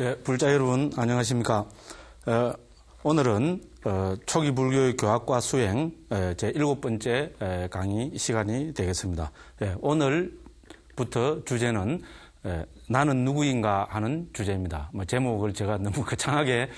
예, 불자 여러분 안녕하십니까? 오늘은 초기 불교의 교학과 수행 제 7번째 강의 시간이 되겠습니다. 예, 오늘부터 주제는 나는 누구인가 하는 주제입니다. 뭐 제목을 제가 너무 거창하게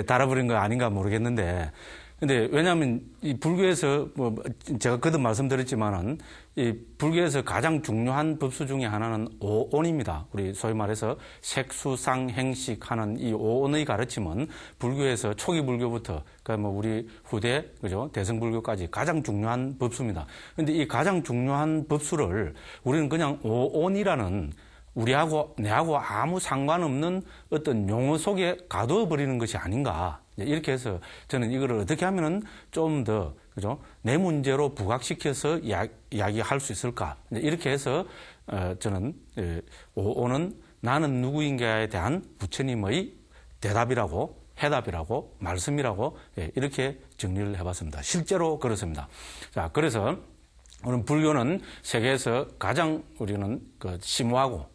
달아버린 거 아닌가 모르겠는데, 근데 왜냐하면 이 불교에서 뭐 제가 거듭 말씀드렸지만은 이 불교에서 가장 중요한 법수 중에 하나는 오온입니다. 우리 소위 말해서 색수상행식 하는 이 오온의 가르침은 불교에서 초기 불교부터 그러니까 뭐 우리 후대 그죠 대승불교까지 가장 중요한 법수입니다. 그런데 이 가장 중요한 법수를 우리는 그냥 오온이라는 우리하고 내하고 아무 상관없는 어떤 용어 속에 가둬 버리는 것이 아닌가. 이렇게 해서 저는 이거를 어떻게 하면은 좀 더 그죠 내 문제로 부각시켜서 이야기할 수 있을까. 이렇게 해서 저는 오는 나는 누구인가에 대한 부처님의 대답이라고 해답이라고 말씀이라고 이렇게 정리를 해봤습니다. 실제로 그렇습니다. 자, 그래서 오늘 불교는 세계에서 가장 우리는 심오하고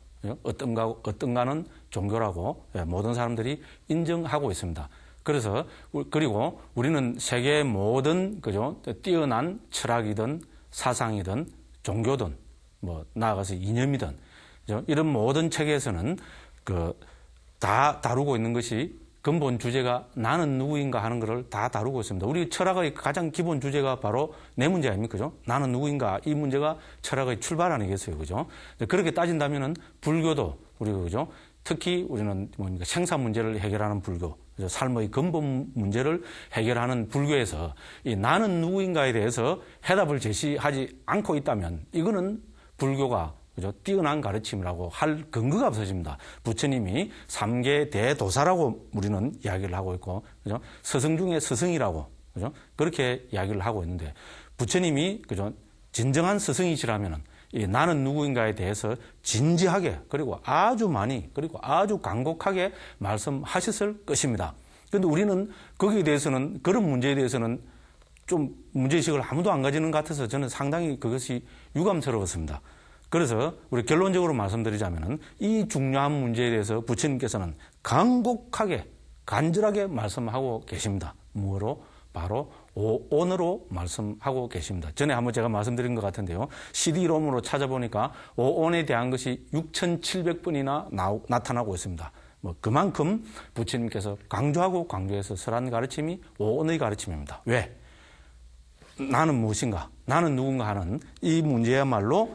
어떤가는 종교라고 모든 사람들이 인정하고 있습니다. 그래서 그리고 우리는 세계의 모든 그죠 뛰어난 철학이든 사상이든 종교든 뭐 나아가서 이념이든 이런 모든 책에서는 다 다루고 있는 것이 근본 주제가 나는 누구인가 하는 것을 다 다루고 있습니다. 우리 철학의 가장 기본 주제가 바로 내 문제 아닙니까? 그죠? 나는 누구인가? 이 문제가 철학의 출발 아니겠어요? 그죠? 그렇게 따진다면은 불교도 우리가 그죠? 특히 우리는 뭡니까? 생사 문제를 해결하는 불교, 그죠? 삶의 근본 문제를 해결하는 불교에서 이 나는 누구인가에 대해서 해답을 제시하지 않고 있다면 이거는 불교가 그죠? 뛰어난 가르침이라고 할 근거가 없어집니다. 부처님이 3계 대도사라고 우리는 이야기를 하고 있고, 그죠? 스승 중에 스승이라고, 그죠? 그렇게 이야기를 하고 있는데, 부처님이, 그죠? 진정한 스승이시라면은, 이 나는 누구인가에 대해서 진지하게, 그리고 아주 많이, 그리고 아주 간곡하게 말씀하셨을 것입니다. 그런데 우리는 거기에 대해서는, 그런 문제에 대해서는 좀 문제의식을 아무도 안 가지는 것 같아서 저는 상당히 그것이 유감스러웠습니다. 그래서 우리 결론적으로 말씀드리자면은 이 중요한 문제에 대해서 부처님께서는 간곡하게 간절하게 말씀하고 계십니다. 무엇으로? 바로 오온으로 말씀하고 계십니다. 전에 한번 제가 말씀드린 것 같은데요. CD롬으로 찾아보니까 오온에 대한 것이 6,700번이나 나타나고 있습니다. 뭐 그만큼 부처님께서 강조하고 강조해서 설한 가르침이 오온의 가르침입니다. 왜? 나는 무엇인가? 나는 누군가 하는 이 문제야말로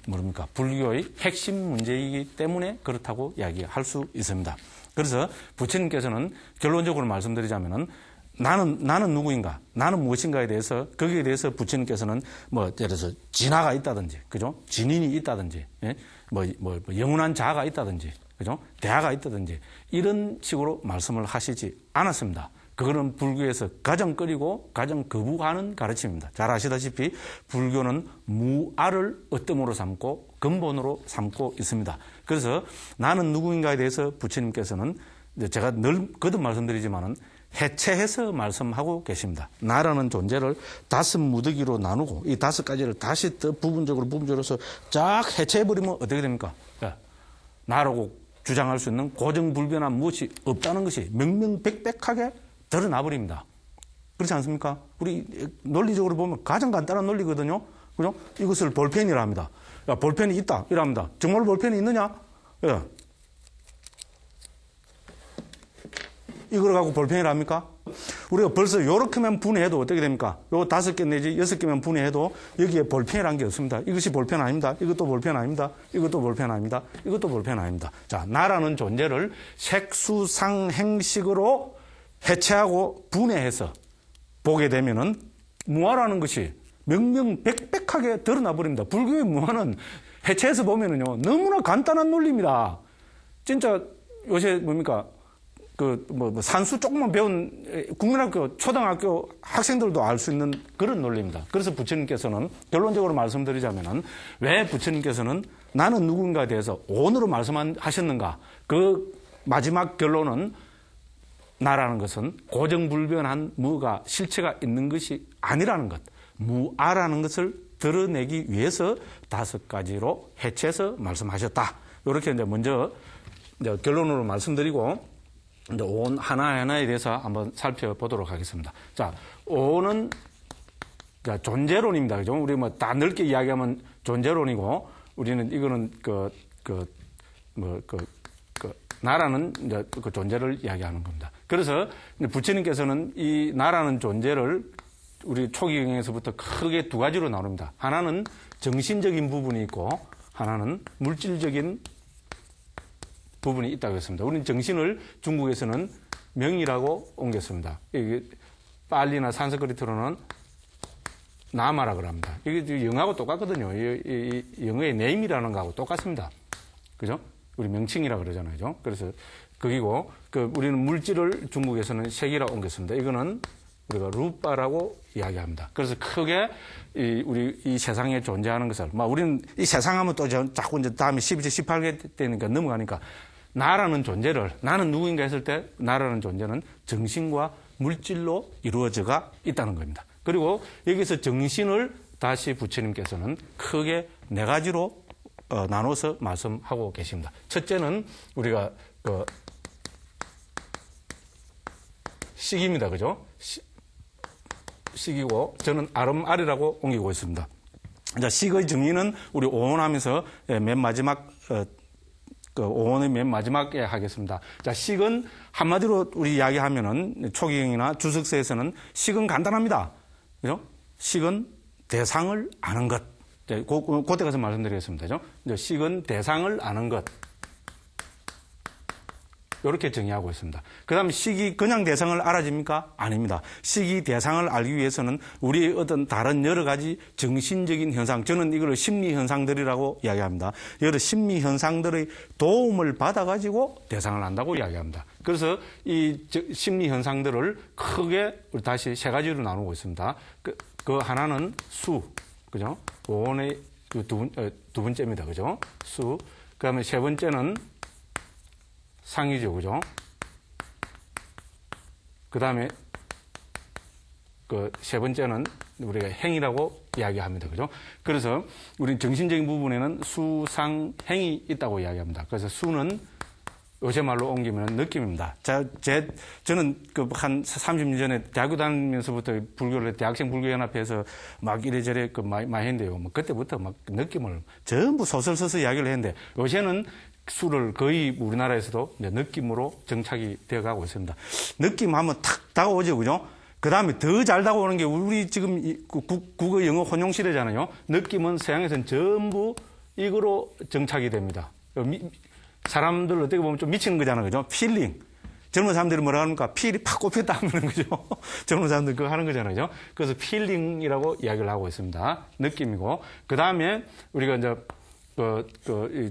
뭡니까? 불교의 핵심 문제이기 때문에 그렇다고 이야기할 수 있습니다. 그래서 부처님께서는 결론적으로 말씀드리자면은 나는 누구인가? 나는 무엇인가에 대해서 거기에 대해서 부처님께서는 뭐 예를 들어서 진화가 있다든지, 그죠? 진인이 있다든지, 뭐 영원한 자아가 있다든지, 그죠? 대화가 있다든지 이런 식으로 말씀을 하시지 않았습니다. 그거는 불교에서 가장 꺼리고 가장 거부하는 가르침입니다. 잘 아시다시피 불교는 무아를 어뜸으로 삼고 근본으로 삼고 있습니다. 그래서 나는 누구인가에 대해서 부처님께서는 제가 늘 거듭 말씀드리지만은 해체해서 말씀하고 계십니다. 나라는 존재를 5무더기로 나누고 이 5가지를 다시 더 부분적으로서 쫙 해체해버리면 어떻게 됩니까? 나라고 주장할 수 있는 고정불변한 무엇이 없다는 것이 명명백백하게 드러나버립니다. 그렇지 않습니까? 우리 논리적으로 보면 가장 간단한 논리거든요. 그죠? 이것을 볼펜이라 합니다. 야, 볼펜이 있다. 이랍니다. 정말 볼펜이 있느냐? 예. 이걸 갖고 볼펜이라 합니까? 우리가 벌써 요렇게만 분해해도 어떻게 됩니까? 요 5개 내지 6개만 분해해도 여기에 볼펜이라는 게 없습니다. 이것이 볼펜 아닙니다. 이것도 볼펜 아닙니다. 이것도 볼펜 아닙니다. 이것도 볼펜 아닙니다. 자, 나라는 존재를 색수상행식으로 해체하고 분해해서 보게 되면은 무아라는 것이 명명백백하게 드러나 버립니다. 불교의 무아는 해체해서 보면은요 너무나 간단한 논리입니다. 진짜 요새 뭡니까 산수 조금만 배운 국민학교, 초등학교 학생들도 알 수 있는 그런 논리입니다. 그래서 부처님께서는 결론적으로 말씀드리자면은 왜 부처님께서는 나는 누군가에 대해서 오온으로 말씀하셨는가? 그 마지막 결론은 나라는 것은 고정불변한 무가 실체가 있는 것이 아니라는 것, 무아라는 것을 드러내기 위해서 5가지로 해체해서 말씀하셨다. 이렇게 이제 먼저 이제 결론으로 말씀드리고 이제 오온 하나하나에 대해서 한번 살펴보도록 하겠습니다. 자, 오온은 존재론입니다. 그죠? 우리 뭐 다 넓게 이야기하면 존재론이고, 우리는 이거는 나라는 이제 그 존재를 이야기하는 겁니다. 그래서 부처님께서는 이 나라는 존재를 우리 초기경에서부터 크게 두 가지로 나눕니다. 하나는 정신적인 부분이 있고, 하나는 물질적인 부분이 있다고 했습니다. 우리는 정신을 중국에서는 명이라고 옮겼습니다. 이게 빨리나 산스크리트로는 나마라고 합니다. 이게 영어하고 똑같거든요. 이 영어의 name이라는 거하고 똑같습니다. 그죠? 우리 명칭이라고 그러잖아요. 그죠? 그래서 거기고, 우리는 물질을 중국에서는 색이라고 옮겼습니다. 이거는 우리가 루빠라고 이야기합니다. 그래서 크게 우리 이 세상에 존재하는 것을, 우리는 이 세상하면 또 자꾸 이제 다음에 12제, 18개 되니까 넘어가니까 나라는 존재를, 나는 누구인가 했을 때 나라는 존재는 정신과 물질로 이루어져가 있다는 겁니다. 그리고 여기서 정신을 다시 부처님께서는 크게 네 가지로 나눠서 말씀하고 계십니다. 첫째는 우리가 식입니다. 그죠? 식이고, 저는 아름아리라고 옮기고 있습니다. 자, 식의 정의는 우리 오온하면서 맨 마지막, 오온의 맨 마지막에 하겠습니다. 자, 식은 한마디로 우리 이야기하면은 초기경이나 주석서에서는 식은 간단합니다. 그죠? 식은 대상을 아는 것. 그때 가서 말씀드리겠습니다. 그죠? 식은 대상을 아는 것. 이렇게 정의하고 있습니다. 그 다음에 식이 그냥 대상을 알아집니까? 아닙니다. 식이 대상을 알기 위해서는 우리의 어떤 다른 여러 가지 정신적인 현상, 저는 이걸 심리 현상들이라고 이야기합니다. 여러 심리 현상들의 도움을 받아가지고 대상을 안다고 이야기합니다. 그래서 이 심리 현상들을 크게 우리 다시 세 가지로 나누고 있습니다. 그 하나는 수, 그죠? 오온의 두 번째입니다. 그죠? 수. 그 다음에 세 번째는 상이죠, 그죠? 그 다음에 세 번째는 우리가 행이라고 이야기합니다, 그죠? 그래서 우리는 정신적인 부분에는 수, 상, 행이 있다고 이야기합니다. 그래서 수는 요새 말로 옮기면 느낌입니다. 저는 한 30년 전에 대학교 다니면서부터 불교를, 대학생 불교연합회에서 막 이래저래 많이 했는데요. 그때부터 막 느낌을 전부 소설 써서 이야기를 했는데, 요새는 수를 거의 우리나라에서도 이제 느낌으로 정착이 되어 가고 있습니다. 느낌 하면 탁 다가오죠, 그죠? 그 다음에 더 잘 다가오는 게 우리 지금 국어 영어 혼용시대잖아요. 느낌은 서양에서는 전부 이거로 정착이 됩니다. 사람들 어떻게 보면 좀 미치는 거잖아요, 그죠? 필링. 젊은 사람들이 뭐라 합니까? 필이 팍 꼽혔다 하는 거죠. 젊은 사람들 그거 하는 거잖아요, 그죠? 그래서 필링이라고 이야기를 하고 있습니다. 느낌이고. 그 다음에 우리가 이제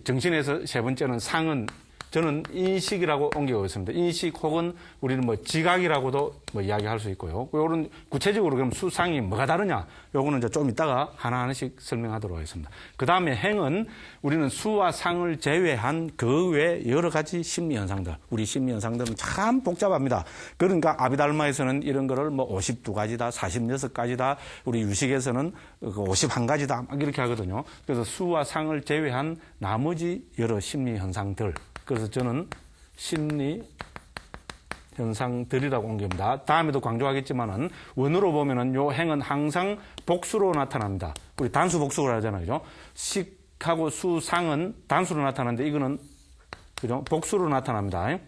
정신에서 세 번째는 상은 저는 인식이라고 옮기고 있습니다. 인식 혹은 우리는 지각이라고도 이야기할 수 있고요. 요런 구체적으로 그럼 수상이 뭐가 다르냐? 요거는 이제 좀 이따가 하나하나씩 설명하도록 하겠습니다. 그 다음에 행은 우리는 수와 상을 제외한 그 외 여러 가지 심리 현상들. 우리 심리 현상들은 참 복잡합니다. 그러니까 아비달마에서는 이런 거를 52가지다, 46가지다, 우리 유식에서는 51가지다, 막 이렇게 하거든요. 그래서 수와 상을 제외한 나머지 여러 심리 현상들. 그래서 저는 심리 현상들이라고 옮깁니다. 다음에도 강조하겠지만은 원어로 보면은 요 행은 항상 복수로 나타납니다. 우리 단수 복수를 하잖아요. 그죠? 식하고 수상은 단수로 나타나는데 이거는 그죠? 복수로 나타납니다.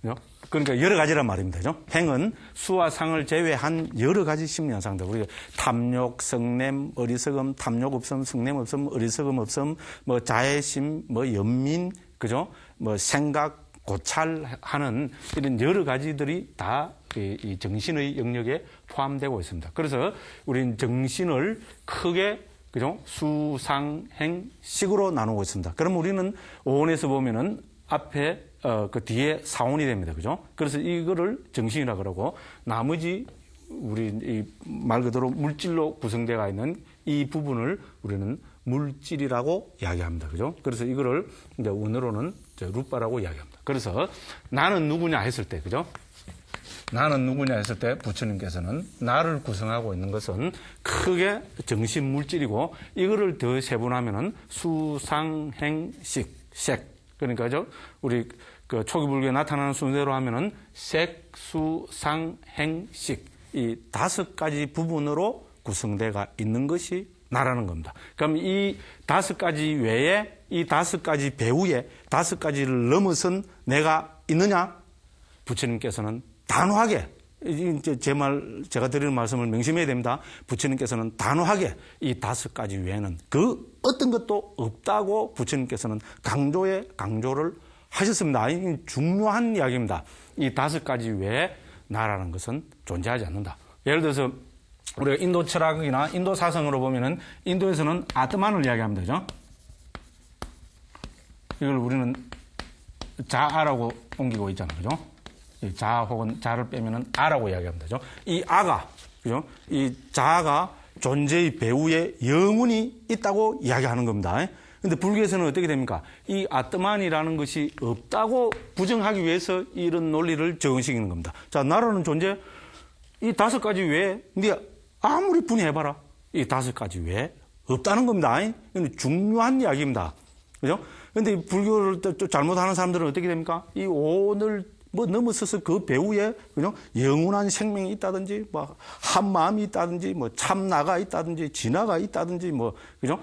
그죠? 그러니까 여러 가지란 말입니다. 그죠? 행은 수와 상을 제외한 여러 가지 심리 현상들. 우리가 탐욕, 성냄, 어리석음, 탐욕 없음, 성냄 없음, 어리석음 없음, 자애심, 연민, 그죠? 생각, 고찰하는 이런 여러 가지들이 다 이 정신의 영역에 포함되고 있습니다. 그래서 우리는 정신을 크게 그죠? 수, 상, 행, 식으로 나누고 있습니다. 그럼 우리는 오온에서 보면은 앞에 그 뒤에 사온이 됩니다. 그죠? 그래서 이거를 정신이라 그러고 나머지 우리 말 그대로 물질로 구성되어 있는 이 부분을 우리는 물질이라고 이야기합니다. 그죠? 그래서 이거를 이제 원어로는 루빠라고 이야기합니다. 그래서 나는 누구냐 했을 때, 그죠? 나는 누구냐 했을 때 부처님께서는 나를 구성하고 있는 것은 크게 정신 물질이고 이거를 더 세분하면은 수상행식, 색. 그러니까죠. 우리 그 초기 불교에 나타나는 순서대로 하면은 색, 수, 상, 행, 식. 이 5가지 부분으로 구성되어 있는 것이 나라는 겁니다. 그럼 이 5가지 외에 이 5가지 배후에 5가지를 넘어선 내가 있느냐? 부처님께서는 단호하게, 이제 제가 드리는 말씀을 명심해야 됩니다. 부처님께서는 단호하게 이 5가지 외에는 그 어떤 것도 없다고 부처님께서는 강조를 하셨습니다. 이 중요한 이야기입니다. 이 5가지 외에 나라는 것은 존재하지 않는다. 예를 들어서 우리가 인도 철학이나 인도 사상으로 보면은 인도에서는 아트만을 이야기합니다. 그죠? 이걸 우리는 자아라고 옮기고 있잖아요. 그죠? 자 혹은 자를 빼면은 아라고 이야기합니다. 그죠? 이 아가, 그죠? 이 자아가 존재의 배후에 영혼이 있다고 이야기하는 겁니다. 근데 불교에서는 어떻게 됩니까? 이 아트만이라는 것이 없다고 부정하기 위해서 이런 논리를 적용시키는 겁니다. 자, 나라는 존재, 이 5가지 외에 네가 아무리 분해해봐라. 이 5가지 외에 없다는 겁니다. 이건 중요한 이야기입니다. 그죠? 근데 불교를 또 잘못하는 사람들은 어떻게 됩니까? 이 오늘 넘어서서 그 배후에, 그죠? 영원한 생명이 있다든지, 한 마음이 있다든지, 참나가 있다든지, 진화가 있다든지, 그죠?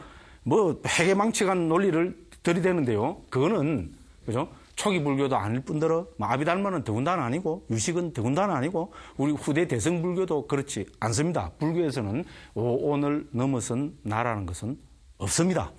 해계망측한 논리를 들이대는데요. 그거는, 그죠? 초기 불교도 아닐 뿐더러, 아비달마는 더군다나 아니고, 유식은 더군다나 아니고, 우리 후대 대승불교도 그렇지 않습니다. 불교에서는 오온을 넘어선 나라는 것은 없습니다.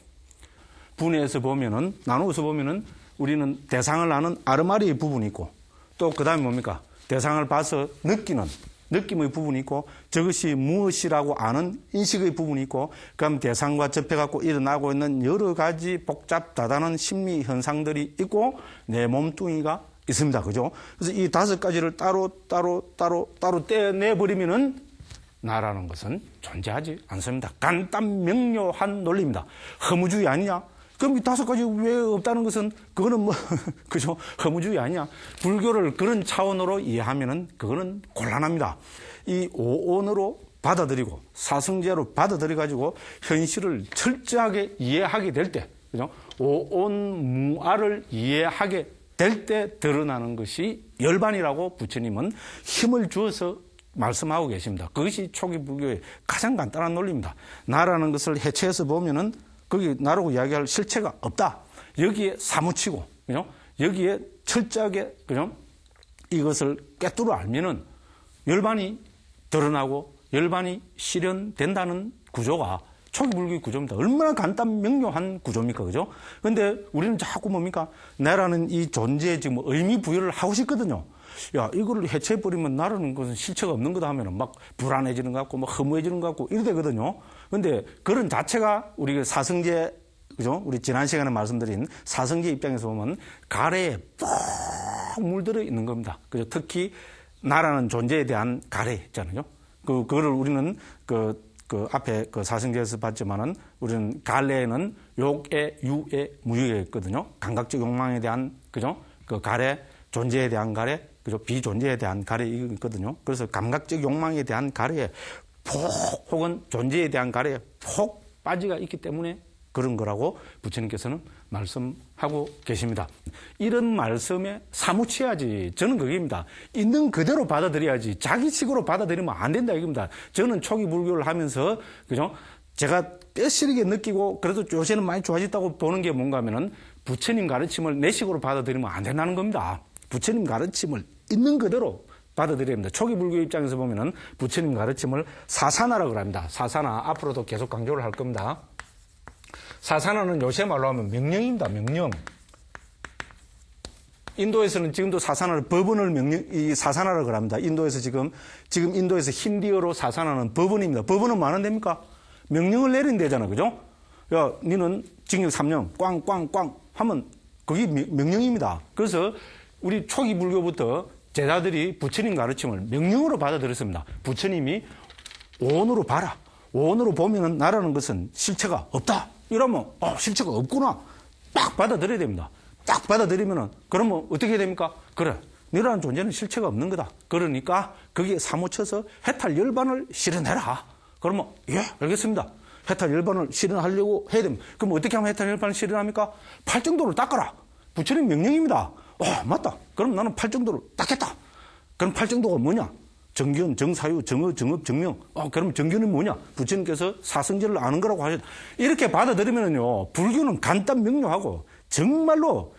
분해해서 보면은, 나누어서 보면은, 우리는 대상을 아는 아르마리의 부분이 있고, 또 그 다음에 뭡니까? 대상을 봐서 느낌의 부분이 있고, 저것이 무엇이라고 아는 인식의 부분이 있고, 그럼 대상과 접해갖고 일어나고 있는 여러 가지 복잡다단한 심리 현상들이 있고, 내 몸뚱이가 있습니다. 그죠? 그래서 이 5가지를 따로 떼어내버리면은, 나라는 것은 존재하지 않습니다. 간단 명료한 논리입니다. 허무주의 아니냐? 그럼 이 5가지 왜 없다는 것은 그거는 그죠? 허무주의 아니야. 불교를 그런 차원으로 이해하면은 그거는 곤란합니다. 이 오온으로 받아들이고 사성제로 받아들여 가지고 현실을 철저하게 이해하게 될 때, 그죠? 오온무아를 이해하게 될 때 드러나는 것이 열반이라고 부처님은 힘을 주어서 말씀하고 계십니다. 그것이 초기 불교의 가장 간단한 논리입니다. 나라는 것을 해체해서 보면은 거기 나라고 이야기할 실체가 없다. 여기에 사무치고, 그죠? 여기에 철저하게, 그죠? 이것을 꿰뚫어 알면은 열반이 드러나고 열반이 실현된다는 구조가 초기 불교의 구조입니다. 얼마나 간단 명료한 구조입니까? 그죠? 근데 우리는 자꾸 뭡니까? 나라는 이 존재에 지금 의미 부여를 하고 싶거든요. 야, 이거를 해체해버리면 나라는 것은 실체가 없는 거다 하면은 막 불안해지는 것 같고, 허무해지는 것 같고, 이래 되거든요. 근데 그런 자체가 우리 사성제, 그죠? 우리 지난 시간에 말씀드린 사성제 입장에서 보면 가래에 푹 물들어 있는 겁니다. 그죠? 특히 나라는 존재에 대한 가래 있잖아요. 그거를 우리는 앞에 사성제에서 봤지만은 우리는 갈래에는 욕에, 유에, 무유에 있거든요. 감각적 욕망에 대한, 그죠? 그 가래, 존재에 대한 가래, 그죠? 비존재에 대한 가래 이거 있거든요. 그래서 감각적 욕망에 대한 가래에 폭 혹은 존재에 대한 가래에 폭 빠지가 있기 때문에 그런 거라고 부처님께서는 말씀하고 계십니다. 이런 말씀에 사무치야지. 저는 그게입니다. 있는 그대로 받아들여야지. 자기식으로 받아들이면 안 된다 이겁니다. 저는 초기 불교를 하면서, 그죠? 제가 뼈시리게 느끼고 그래도 요새는 많이 좋아졌다고 보는 게 뭔가 하면은 부처님 가르침을 내 식으로 받아들이면 안 된다는 겁니다. 부처님 가르침을 있는 그대로 받아들여야 합니다. 초기 불교 입장에서 보면은 부처님 가르침을 사사나라고 합니다. 사사나 앞으로도 계속 강조를 할 겁니다. 사사나는 요새 말로 하면 명령입니다. 명령. 인도에서는 지금도 사사나를 법원을 이 사사나라고 합니다. 인도에서 지금 인도에서 힌디어로 사사나는 법원입니다. 법원은 뭐 하는 데입니까? 명령을 내린 데잖아. 그죠? 야, 니는 징역 3년 꽝꽝꽝 하면 그게 명령입니다. 그래서 우리 초기 불교부터 제자들이 부처님 가르침을 명령으로 받아들였습니다. 부처님이 오온으로 봐라. 오온으로 보면은 나라는 것은 실체가 없다. 이러면 실체가 없구나. 딱 받아들여야 됩니다. 딱 받아들이면은 그러면 어떻게 됩니까? 그래. 너라는 존재는 실체가 없는 거다. 그러니까 거기에 사무쳐서 해탈 열반을 실현해라. 그러면 예, 알겠습니다. 해탈 열반을 실현하려고 해야 됩니다. 그럼 어떻게 하면 해탈 열반을 실현합니까? 팔정도를 닦아라. 부처님 명령입니다. 맞다. 그럼 나는 팔정도를 닦겠다. 그럼 팔정도가 뭐냐? 정견, 정사유, 정어, 정업, 정명. 그럼 정견은 뭐냐? 부처님께서 사성제를 아는 거라고 하셨다. 이렇게 받아들이면요, 불교는 간단 명료하고 정말로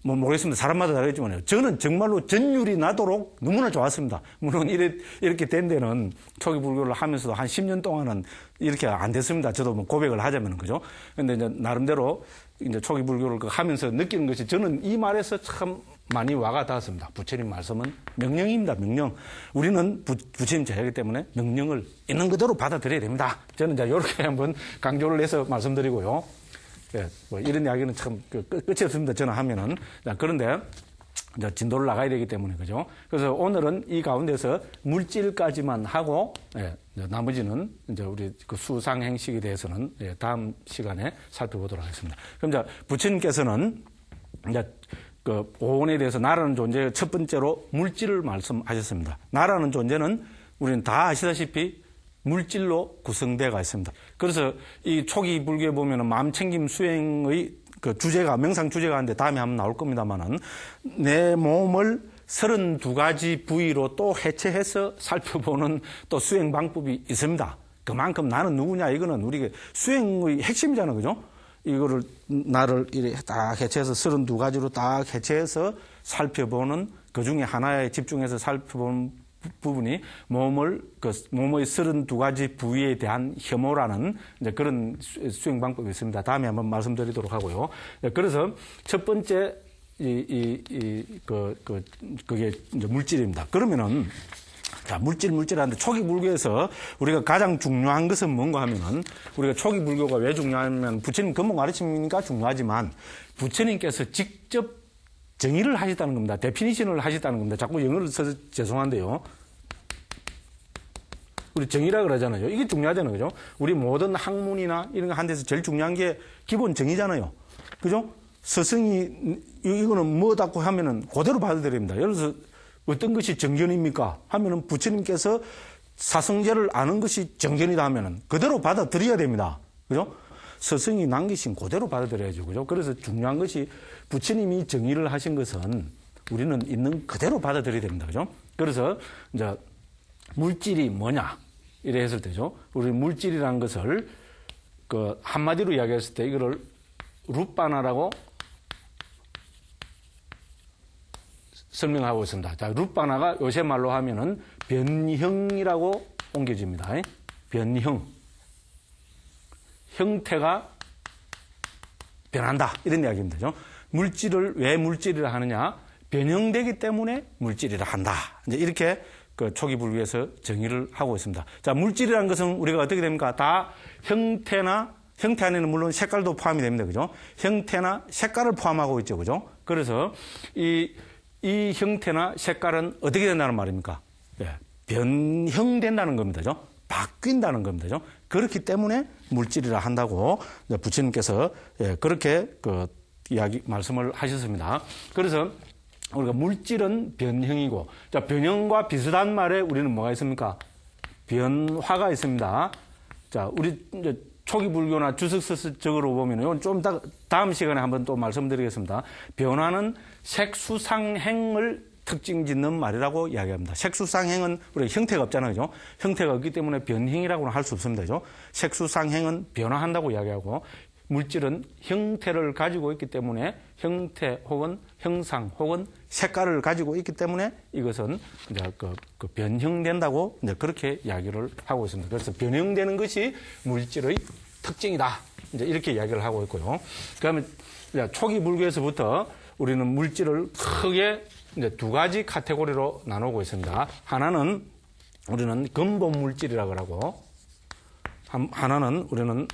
모르겠습니다. 사람마다 다르겠지만요. 저는 정말로 전율이 나도록 너무나 좋았습니다. 물론 이렇게 된 데는 초기 불교를 하면서도 한 10년 동안은 이렇게 안 됐습니다. 저도 고백을 하자면, 그죠? 근데 이제 나름대로 이제 초기 불교를 하면서 느끼는 것이 저는 이 말에서 참 많이 와가 닿았습니다. 부처님 말씀은 명령입니다. 명령. 우리는 부처님 제자이기 때문에 명령을 있는 그대로 받아들여야 됩니다. 저는 이제 이렇게 한번 강조를 해서 말씀드리고요. 예, 이런 이야기는 참 끝이 없습니다. 저는 하면은. 그런데 이제 진도를 나가야 되기 때문에, 그죠? 그래서 오늘은 이 가운데서 물질까지만 하고, 예, 나머지는 이제 우리 그 수상 행식에 대해서는 다음 시간에 살펴보도록 하겠습니다. 그럼 이제 부처님께서는 이제 그 오온에 대해서 나라는 존재의 첫 번째로 물질을 말씀하셨습니다. 나라는 존재는 우리는 다 아시다시피 물질로 구성되어 있습니다. 그래서 이 초기 불교에 보면은 마음챙김 수행의 그 주제가, 명상 주제가 있는데 다음에 한번 나올 겁니다만은 내 몸을 32가지 부위로 또 해체해서 살펴보는 또 수행 방법이 있습니다. 그만큼 나는 누구냐, 이거는 우리가 수행의 핵심이잖아요. 그죠? 이거를 나를 이렇게 딱 해체해서 32가지로 딱 해체해서 살펴보는 그 중에 하나에 집중해서 살펴보는 부분이 몸의 32가지 부위에 대한 혐오라는 이제 그런 수행 방법이 있습니다. 다음에 한번 말씀드리도록 하고요. 그래서 첫 번째 그게 이제 물질입니다. 그러면은 자, 물질하는데 초기 불교에서 우리가 가장 중요한 것은 뭔가 하면은 우리가 초기 불교가 왜 중요하냐면 부처님 근본 가르침이니까 중요하지만 부처님께서 직접 정의를 하셨다는 겁니다. 데피니션을 하셨다는 겁니다. 자꾸 영어를 써서 죄송한데요. 우리 정의라 그러잖아요. 이게 중요하잖아요. 그죠? 우리 모든 학문이나 이런 거 한 데서 제일 중요한 게 기본 정의잖아요. 그죠? 스승이 이거는 뭐다고 하면은 그대로 받아들입니다. 예를 들어서 어떤 것이 정견입니까? 하면은 부처님께서 사성제를 아는 것이 정견이다 하면은 그대로 받아들여야 됩니다. 그죠? 스승이 남기신 그대로 받아들여야죠. 그죠? 그래서 중요한 것이 부처님이 정의를 하신 것은 우리는 있는 그대로 받아들여야 됩니다. 그죠? 그래서 이제 물질이 뭐냐? 이래 했을 때죠. 우리 물질이라는 것을 그 한마디로 이야기했을 때 이거를 룻바나라고 설명하고 있습니다. 자, 룻바나가 요새 말로 하면은 변형이라고 옮겨집니다. 변형. 형태가 변한다. 이런 이야기입니다. 물질을 왜 물질이라 하느냐? 변형되기 때문에 물질이라 한다. 이제 이렇게 그 초기 불교에서 정의를 하고 있습니다. 자, 물질이라는 것은 우리가 어떻게 됩니까? 다 형태 안에는 물론 색깔도 포함이 됩니다. 그죠? 형태나 색깔을 포함하고 있죠. 그죠? 그래서 이 형태나 색깔은 어떻게 된다는 말입니까? 예, 변형된다는 겁니다. 그죠? 바뀐다는 겁니다. 그죠? 그렇기 때문에 물질이라 한다고 부처님께서 그렇게 그 말씀을 하셨습니다. 그래서 우리가 물질은 변형이고, 자, 변형과 비슷한 말에 우리는 뭐가 있습니까? 변화가 있습니다. 자, 우리 이제 초기 불교나 주석서적으로 보면 이건 좀 다음 시간에 한번 또 말씀드리겠습니다. 변화는 색수상행을 특징 짓는 말이라고 이야기합니다. 색수상행은 우리가 형태가 없잖아요. 그죠? 형태가 없기 때문에 변형이라고는 할 수 없습니다. 그죠? 색수상행은 변화한다고 이야기하고, 물질은 형태를 가지고 있기 때문에 형태 혹은 형상 혹은 색깔을 가지고 있기 때문에 이것은 이제 그 변형된다고 이제 그렇게 이야기를 하고 있습니다. 그래서 변형되는 것이 물질의 특징이다. 이제 이렇게 이야기를 하고 있고요. 그다음에 초기 불교에서부터 우리는 물질을 크게 이제 두 가지 카테고리로 나누고 있습니다. 하나는 우리는 근본 물질이라고 하고, 하나는 우리는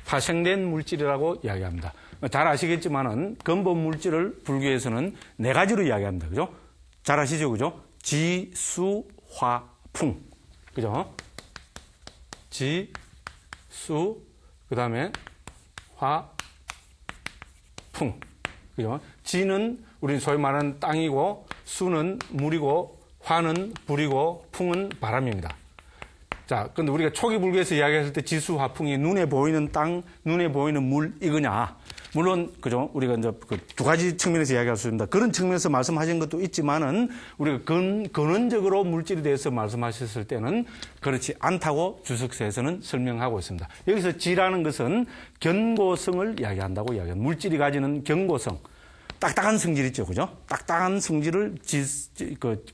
파생된 물질이라고 이야기합니다. 잘 아시겠지만은 근본 물질을 불교에서는 네 가지로 이야기합니다. 그죠? 잘 아시죠? 그죠? 지, 수, 화, 풍. 그죠? 지, 수, 그 다음에 화, 풍. 그죠? 지는 우리 소위 말하는 땅이고, 수는 물이고, 화는 불이고, 풍은 바람입니다. 자, 근데 우리가 초기 불교에서 이야기했을 때 지수, 화풍이 눈에 보이는 땅, 눈에 보이는 물, 이거냐? 물론, 그죠? 우리가 이제 그 두 가지 측면에서 이야기할 수 있습니다. 그런 측면에서 말씀하신 것도 있지만은, 우리가 근원적으로 물질에 대해서 말씀하셨을 때는 그렇지 않다고 주석서에서는 설명하고 있습니다. 여기서 지라는 것은 견고성을 이야기한다고 이야기합니다. 물질이 가지는 견고성. 딱딱한 성질 있죠, 그죠? 딱딱한 성질을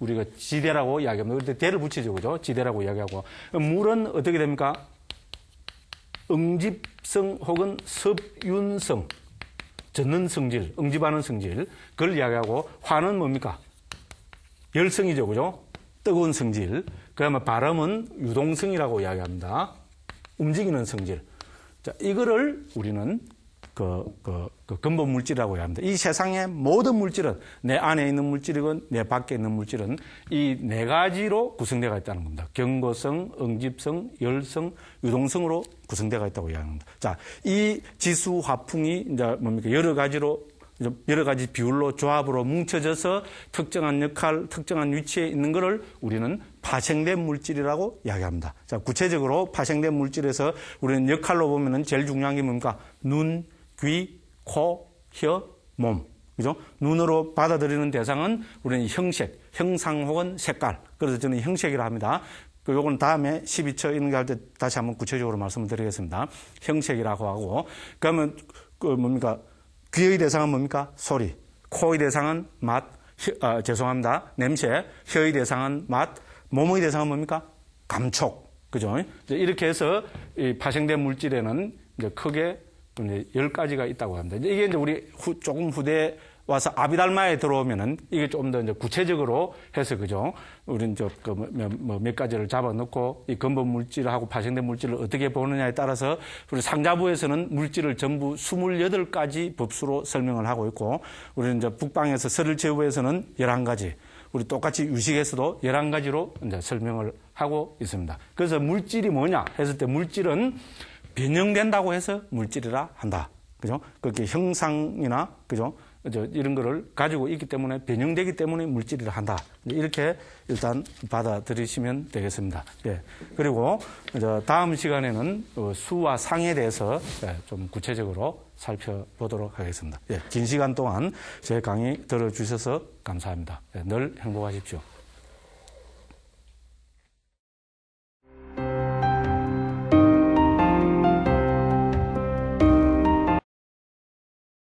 우리가 지대라고 이야기합니다. 그럴 때 대를 붙이죠, 그죠? 지대라고 이야기하고. 물은 어떻게 됩니까? 응집성 혹은 섭윤성. 젖는 성질, 응집하는 성질. 그걸 이야기하고, 화는 뭡니까? 열성이죠, 그죠? 뜨거운 성질. 그 다음에 바람은 유동성이라고 이야기합니다. 움직이는 성질. 자, 이거를 우리는 근본 물질이라고 합니다. 이 세상의 모든 물질은 내 안에 있는 물질이건 내 밖에 있는 물질은 이 네 가지로 구성되어 있다는 겁니다. 견고성, 응집성, 열성, 유동성으로 구성되어 있다고 이야기합니다. 자, 이 지수 화풍이 이제 뭡니까? 여러 가지 비율로 조합으로 뭉쳐져서 특정한 역할, 특정한 위치에 있는 것을 우리는 파생된 물질이라고 이야기합니다. 자, 구체적으로 파생된 물질에서 우리는 역할로 보면은 제일 중요한 게 뭡니까? 눈, 귀, 코, 혀, 몸. 그죠? 눈으로 받아들이는 대상은 우리는 형색, 형상 혹은 색깔. 그래서 저는 형색이라 합니다. 요건 다음에 12처 이런 거 할 때 다시 한번 구체적으로 말씀을 드리겠습니다. 형색이라고 하고. 그러면 뭡니까? 귀의 대상은 뭡니까? 소리. 코의 대상은 맛. 냄새. 혀의 대상은 맛. 몸의 대상은 뭡니까? 감촉. 그죠? 이렇게 해서 이 파생된 물질에는 이제 크게 10가지가 있다고 합니다. 이게 이제 우리 조금 후대에 와서 아비달마에 들어오면은 이게 조금 더 이제 구체적으로 해서, 그죠? 우리는 몇 가지를 잡아놓고 이 근본 물질하고 파생된 물질을 어떻게 보느냐에 따라서 우리 상자부에서는 물질을 전부 28가지 법수로 설명을 하고 있고, 우리는 이제 북방에서 설을제부에서는 11가지, 우리 똑같이 유식에서도 11가지로 이제 설명을 하고 있습니다. 그래서 물질이 뭐냐 했을 때 물질은 변형된다고 해서 물질이라 한다. 그죠? 그렇게 형상이나, 그죠? 이런 거를 가지고 있기 때문에 변형되기 때문에 물질이라 한다. 이렇게 일단 받아들이시면 되겠습니다. 예. 그리고 다음 시간에는 수와 상에 대해서 좀 구체적으로 살펴보도록 하겠습니다. 예. 긴 시간 동안 제 강의 들어주셔서 감사합니다. 늘 행복하십시오.